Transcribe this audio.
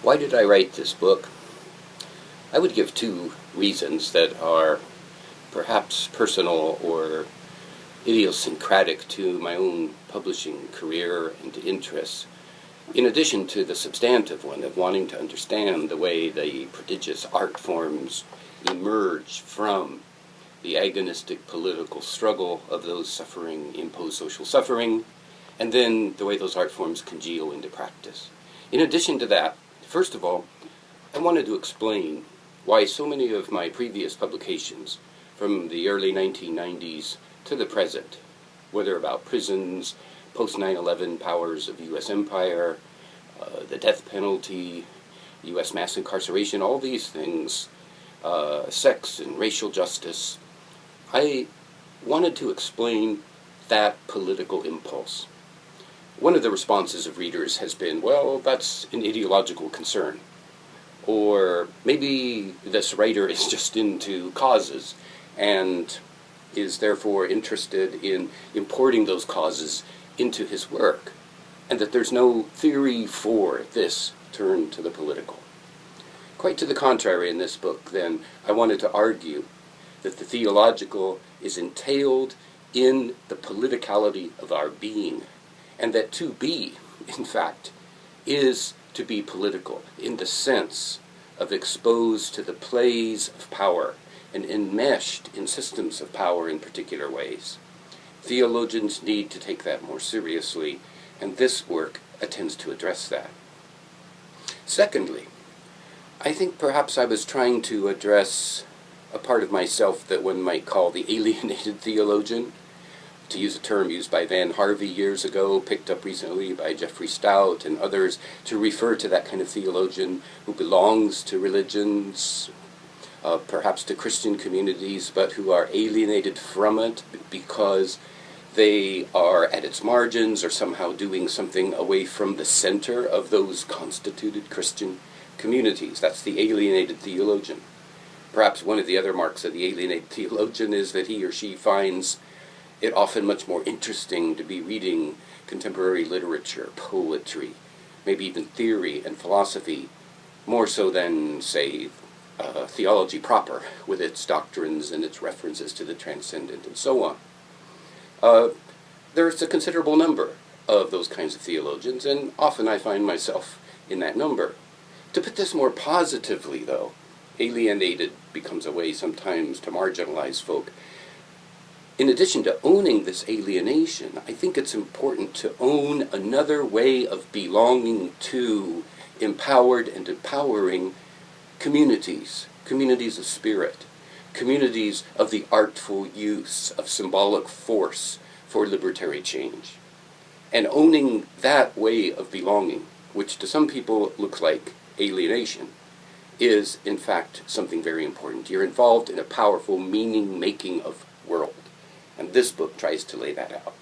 Why did I write this book? I would give two reasons that are perhaps personal or idiosyncratic to my own publishing career and interests, in addition to the substantive one of wanting to understand the way the prodigious art forms emerge from the agonistic political struggle of those suffering imposed social suffering, and then the way those art forms congeal into practice. In addition to that, first of all, I wanted to explain why so many of my previous publications, from the early 1990s to the present, whether about prisons, post-9/11 powers of U.S. empire, the death penalty, U.S. mass incarceration, all these things, sex and racial justice, I wanted to explain that political impulse. One of the responses of readers has been, well, that's an ideological concern. Or maybe this writer is just into causes and is therefore interested in importing those causes into his work, and that there's no theory for this turn to the political. Quite to the contrary in this book, then, I wanted to argue that the theological is entailed in the politicality of our being, and that to be, in fact, is to be political in the sense of exposed to the plays of power and enmeshed in systems of power in particular ways. Theologians need to take that more seriously, and this work attempts to address that. Secondly, I think perhaps I was trying to address a part of myself that one might call the alienated theologian, to use a term used by Van Harvey years ago, picked up recently by Jeffrey Stout and others, to refer to that kind of theologian who belongs to religions, perhaps to Christian communities, but who are alienated from it because they are at its margins or somehow doing something away from the center of those constituted Christian communities. That's the alienated theologian. Perhaps one of the other marks of the alienated theologian is that he or she finds it often much more interesting to be reading contemporary literature, poetry, maybe even theory and philosophy, more so than, say, theology proper, with its doctrines and its references to the transcendent and so on. There's a considerable number of those kinds of theologians, and often I find myself in that number. To put this more positively, though, alienated becomes a way sometimes to marginalize folk. In addition to owning this alienation, I think it's important to own another way of belonging to empowered and empowering communities, communities of spirit, communities of the artful use of symbolic force for libertary change. And owning that way of belonging, which to some people looks like alienation, is in fact something very important. You're involved in a powerful meaning-making of world. And this book tries to lay that out.